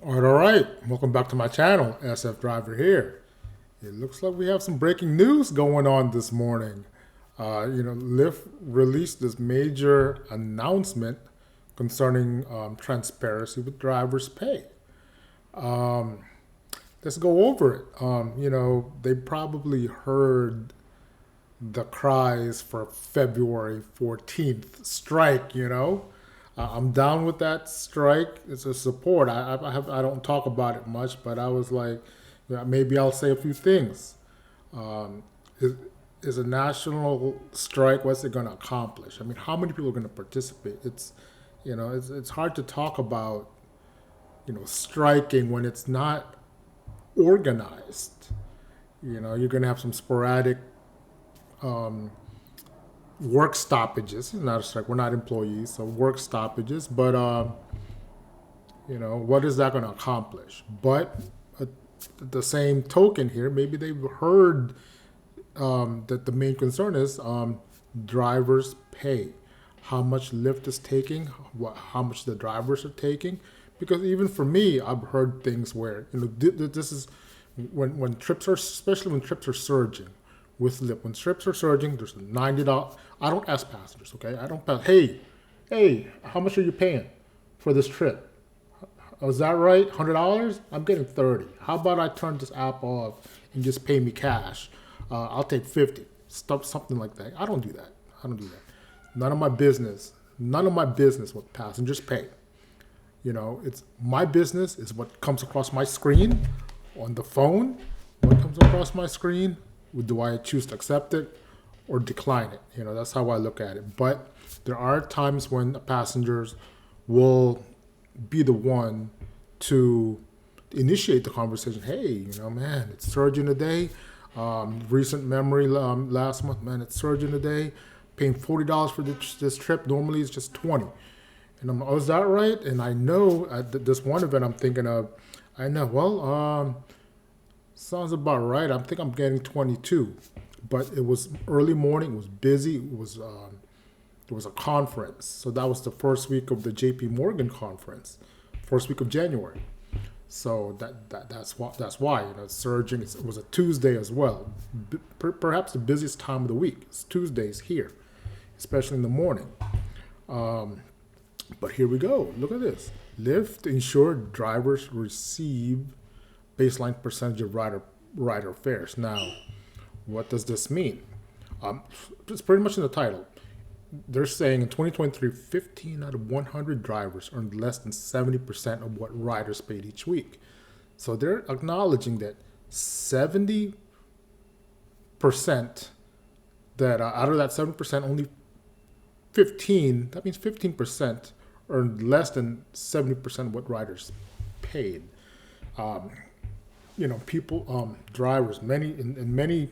All right. Welcome back to my channel, SF Driver here. It looks like we have some breaking news going on this morning. Lyft released this major announcement concerning transparency with drivers' pay. Um, let's go over it. They probably heard the cries for February 14th strike. I'm down with that strike. It's a support. I don't talk about it much, but I was like, yeah, maybe I'll say a few things. Um, is, is a national strike, what's it going to accomplish? I mean, how many people are going to participate? It's hard to talk about, striking when it's not organized. You're going to have some sporadic um, work stoppages. It's not a strike. We're not employees, so work stoppages. But what is that going to accomplish? But at the same token, here, maybe they've heard that the main concern is drivers' pay, how much Lyft is taking, how much the drivers are taking. Because even for me, I've heard things where this is when trips are, especially when trips are surging with Lyft. When trips are surging, there's $90. I don't ask passengers, okay? I don't pass. Hey, how much are you paying for this trip? Oh, is that right? $100? I'm getting 30. How about I turn this app off and just pay me cash? I'll take 50. Stuff, something like that. I don't do that. I don't do that. None of my business. None of my business what passengers pay. It's my business is what comes across my screen on the phone. What comes across my screen, do I choose to accept it or decline it? That's how I look at it. But there are times when the passengers will be the one to initiate the conversation. Hey, man, it's surging today. Recent memory last month, man, it's surging today. Paying $40 for this trip. Normally it's just 20. And I'm, oh, is that right? And I know at this one event I'm thinking of, I know, well, sounds about right. I think I'm getting 22. But it was early morning. It was busy. It was a conference. So that was the first week of the JP Morgan conference, first week of January. So that's why it's surging. It was a Tuesday as well, perhaps the busiest time of the week. It's Tuesdays here, especially in the morning. Um, but here we go. Look at this. Lyft insured drivers receive baseline percentage of rider fares. Now, what does this mean? It's pretty much in the title. They're saying in 2023, 15 out of 100 drivers earned less than 70% of what riders paid each week. So they're acknowledging that 70% that out of that 7%, only 15, that means 15% earned less than 70% of what riders paid. Um, drivers, in many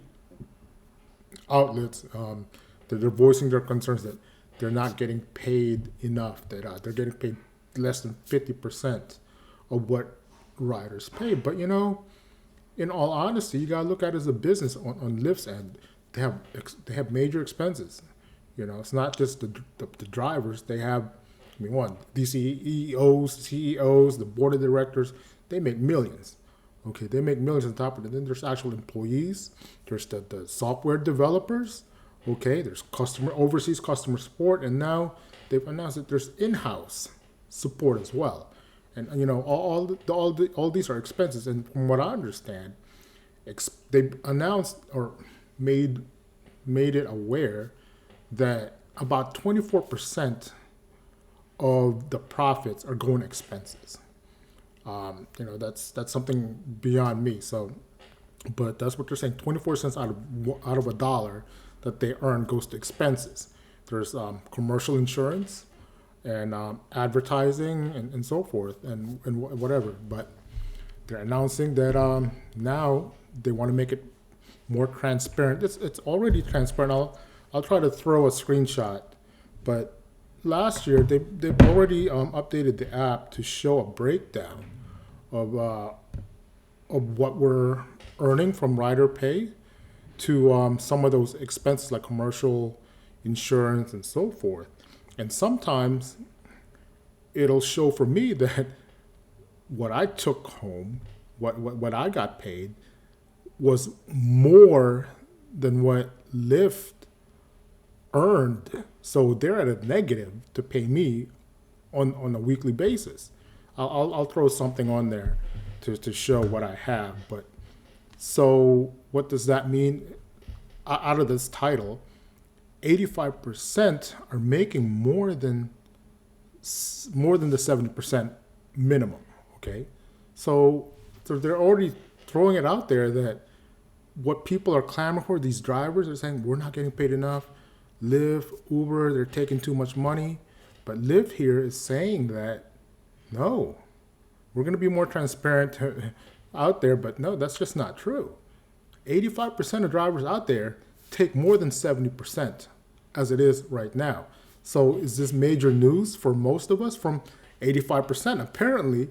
outlets, that they're voicing their concerns that they're not getting paid enough, that they're getting paid less than 50% of what riders pay. But, in all honesty, you got to look at it as a business on Lyft's end. They have major expenses. It's not just the drivers. They have, these CEOs, the board of directors, they make millions. Okay, they make millions on top of it. Then there's actual employees. There's the software developers. Okay, there's overseas customer support, and now they've announced that there's in-house support as well. And all these are expenses. And from what I understand, they announced or made it aware that about 24% of the profits are going to expenses. That's something beyond me. So, but that's what they're saying. 24 cents out of a dollar that they earn goes to expenses. There's commercial insurance and advertising and so forth and whatever. But they're announcing that now they want to make it more transparent. It's already transparent. I'll try to throw a screenshot. But last year they've already updated the app to show a breakdown of what we're earning from rider pay to some of those expenses like commercial insurance and so forth. And sometimes it'll show for me that what I took home, what I got paid, was more than what Lyft earned. So they're at a negative to pay me on a weekly basis. I'll throw something on there to show what I have. But so what does that mean? Out of this title, 85% are making more than the 70% minimum. Okay, so they're already throwing it out there that what people are clamoring for, these drivers are saying we're not getting paid enough. Lyft, Uber, they're taking too much money. But Lyft here is saying that no, we're going to be more transparent out there, but no, that's just not true. 85% of drivers out there take more than 70% as it is right now. So is this major news for most of us? From 85%, apparently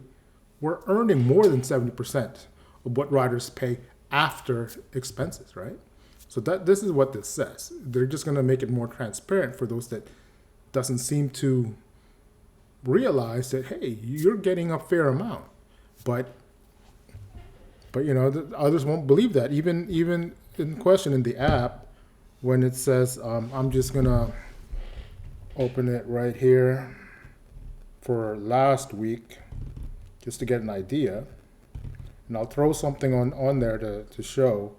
we're earning more than 70% of what riders pay after expenses, right? So this is what this says. They're just going to make it more transparent for those that doesn't seem to realize that, hey, you're getting a fair amount. But the others won't believe that. Even in question in the app, when it says, I'm just going to open it right here for last week just to get an idea. And I'll throw something on there to show.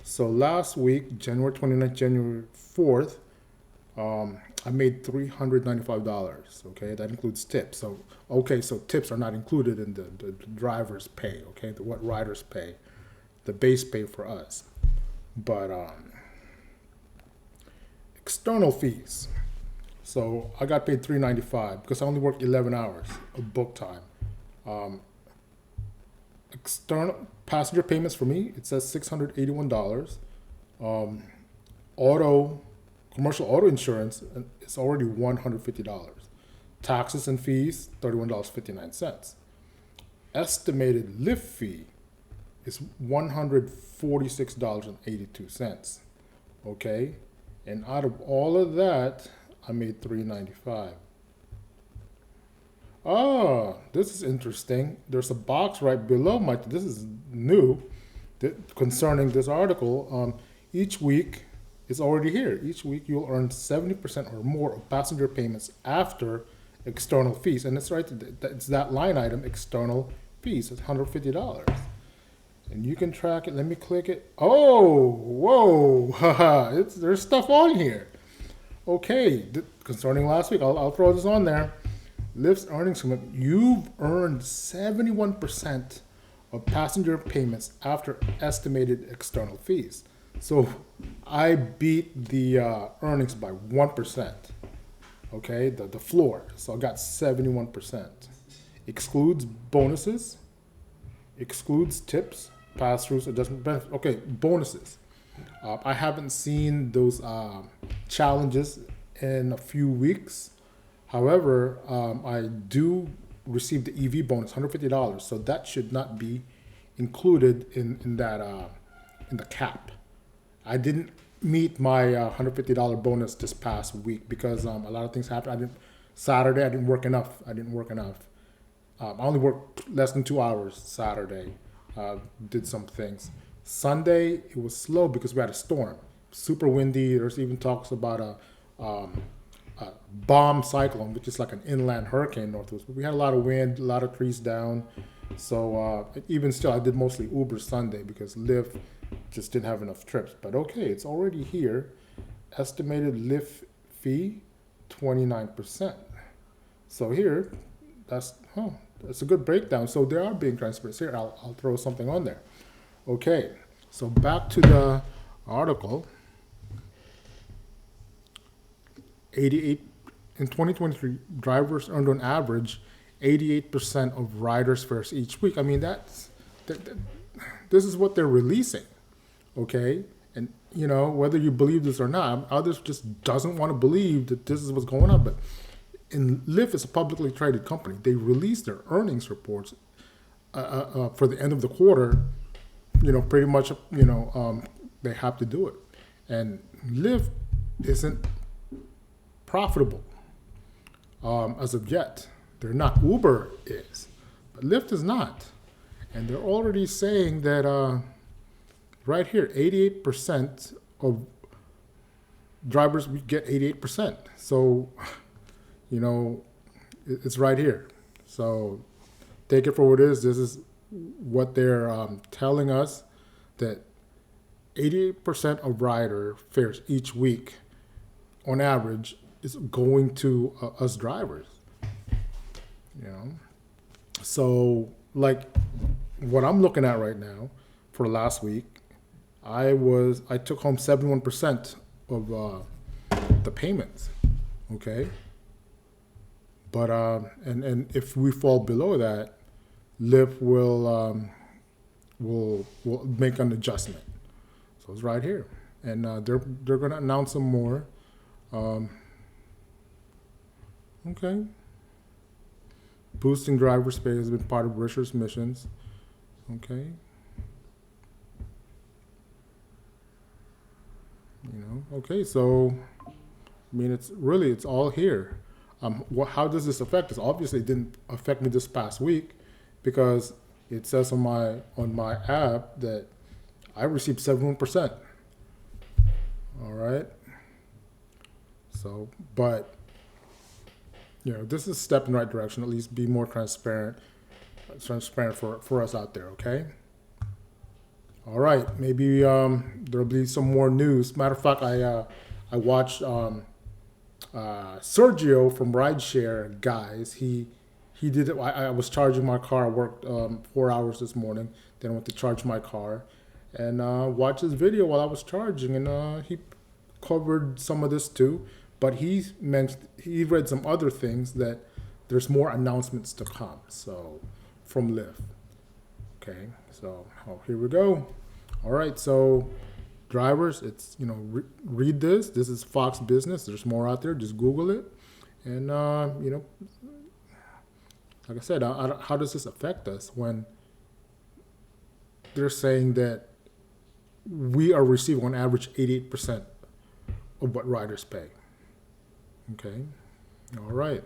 So last week, January 29th, January 4th, I made $395. Okay, that includes tips. So tips are not included in the driver's pay. Okay, what riders pay, the base pay for us. But external fees. So I got paid $395 because I only worked 11 hours of book time. External passenger payments for me, it says $681. Commercial auto insurance is already $150. Taxes and fees, $31.59. Estimated Lyft fee is $146.82. Okay, and out of all of that, I made $395. Oh, this is interesting. There's a box right below this is new, concerning this article. Each week, it's already here. Each week you'll earn 70% or more of passenger payments after external fees. And it's right, it's that line item, external fees. It's $150. And you can track it. Let me click it. Oh, whoa, haha, there's stuff on here. Okay, concerning last week, I'll throw this on there. Lyft's earnings commitment, you've earned 71% of passenger payments after estimated external fees. So I beat the earnings by 1%. Okay, the floor. So I got 71%. Excludes bonuses, excludes tips, pass-throughs, adjustment benefits. Okay, bonuses. I haven't seen those challenges in a few weeks. However, I do receive the EV bonus, $150. So that should not be included in that in the cap. I didn't meet my $150 bonus this past week because a lot of things happened. Saturday I didn't work enough. I only worked less than 2 hours Saturday. Did some things. Sunday it was slow because we had a storm, super windy. There's even talks about a bomb cyclone, which is like an inland hurricane northwest. But we had a lot of wind, a lot of trees down. So even still, I did mostly Uber Sunday because Lyft just didn't have enough trips. But okay, it's already here. Estimated Lyft fee, 29%. So here, that's a good breakdown. So they are being transparent. Here, I'll throw something on there. Okay, so back to the article. 88 in 2023, drivers earned on average 88% of riders' fares each week. I mean, this is what they're releasing, okay? And whether you believe this or not, others just doesn't want to believe that this is what's going on. But Lyft is a publicly traded company. They release their earnings reports for the end of the quarter. Pretty much, they have to do it, and Lyft isn't profitable as of yet. They're not. Uber is, Lyft is not. And they're already saying that right here, 88% of drivers get 88%. So, it's right here. So take it for what it is. This is what they're telling us, that 88% of rider fares each week, on average, is going to us drivers. So like what I'm looking at right now for last week, I took home 71% of the payments. Okay. But and if we fall below that, Lyft will make an adjustment. So it's right here, and they're going to announce some more. Okay. Boosting driver's pay has been part of Richard's missions. Okay. Okay, so it's all here. How does this affect us? Obviously, it didn't affect me this past week, because it says on my app that I received 71%. All right. So, but this is a step in the right direction. At least be more transparent for us out there. Okay. All right. Maybe there'll be some more news. Matter of fact, I watched Sergio from Rideshare Guys. He did it. I was charging my car. I worked 4 hours this morning. Then I went to charge my car, and watched his video while I was charging. And he covered some of this too. But he read some other things, that there's more announcements to come. So from Lyft. Okay. So here we go. All right. So drivers, it's read this. This is Fox Business. There's more out there. Just Google it, and like I said, how does this affect us when they're saying that we are receiving on average 88% of what riders pay? Okay, all right.